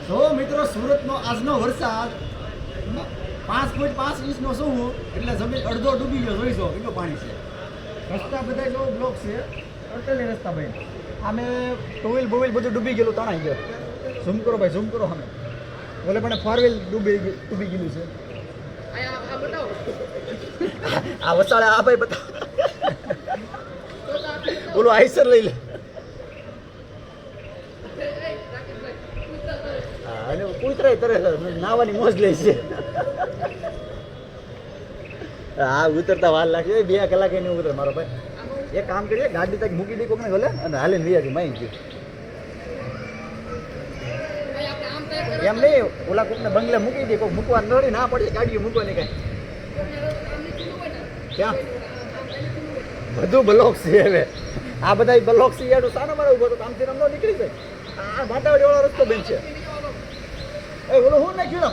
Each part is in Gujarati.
જો મિત્રો સુરતનો આજનો વરસાદ 5.5 ઇંચનો શું એટલે જમીન અડધો ડૂબી ગયો જોઈ જો કેટલું પાણી છે. રસ્તા બધા જો બ્લોક છે ટોટલી રસ્તા ભાઈ આમે ટુ વ્હીલ બોવીલ બધું ડૂબી ગયેલું તણાઈ ગયો. ઝૂમ કરો ભાઈ ઝૂમ કરો અમે બોલે પણ ફોર વ્હીલ ડૂબી ગયેલું છે. આ વસાડે આ ભાઈ બતાવો બોલો આઈસર લઈ લે. અને કૂતરે તરે નાવાની મોજ લે છે. હા ઉતરતા વાર લાગશે 2 કલાક એની ઉતર મારો ભાઈ. એક કામ કરીએ ગાડી તક મૂકી દઈ કોકને ભલે અને હાલે વિયાજી માઈ ગયું એમ નહીં ઓલા કોકને બંગલે મૂકી દે કોક મૂકવા નડી ના પડે ગાડીઓ મૂકવાની કઈ ક્યાં બધું બ્લોક છે. હવે આ બધા બ્લોક છે યાર સાનો મારે ઉભો તો કામથી રમનો નીકળી જાય. આ વાટાવાડી વાળો રસ્તો બન છે. એ ઓલો હું નાખ્યું ના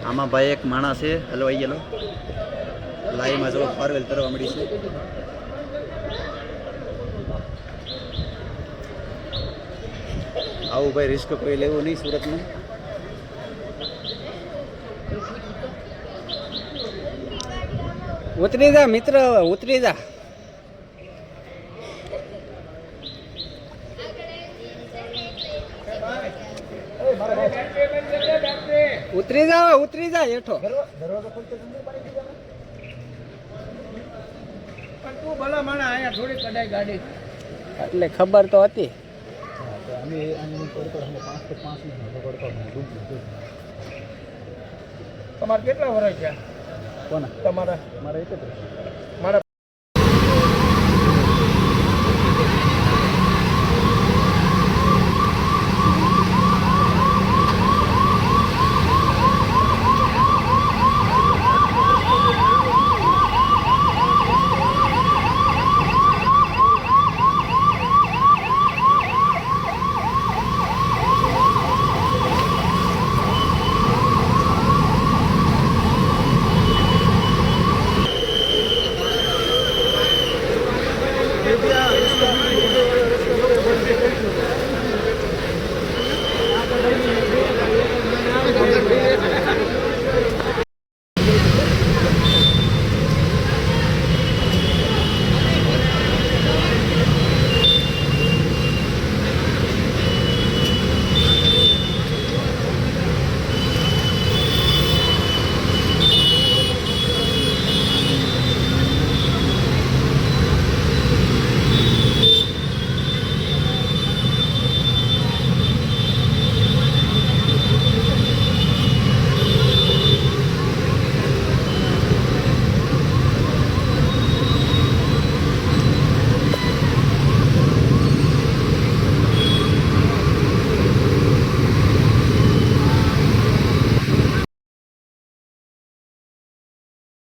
આમાં ભાઈ એક માણસ છે હલવાઈ ગયેલો લાઈમાં જો ફારવેલ તરવા મળી છે. આવું ભાઈ રિસ્ક કોઈ લેવું નહીં સુરતમાં. ઉતરી જા મિત્ર ઉતરી જા. ઉતરી જા હેઠો. દરવાજો ખોલતો જલ્દી પાણી પી જાય. પણ તું ભલા માણા અહીંયા થોડી કઢાઈ ગાડી એટલે ખબર તો હતી. અમે આની પડતો અમે 5 મિનિટ પડતો તમારે કેટલા વર્ષ છે? કોના તમારા મારા 31.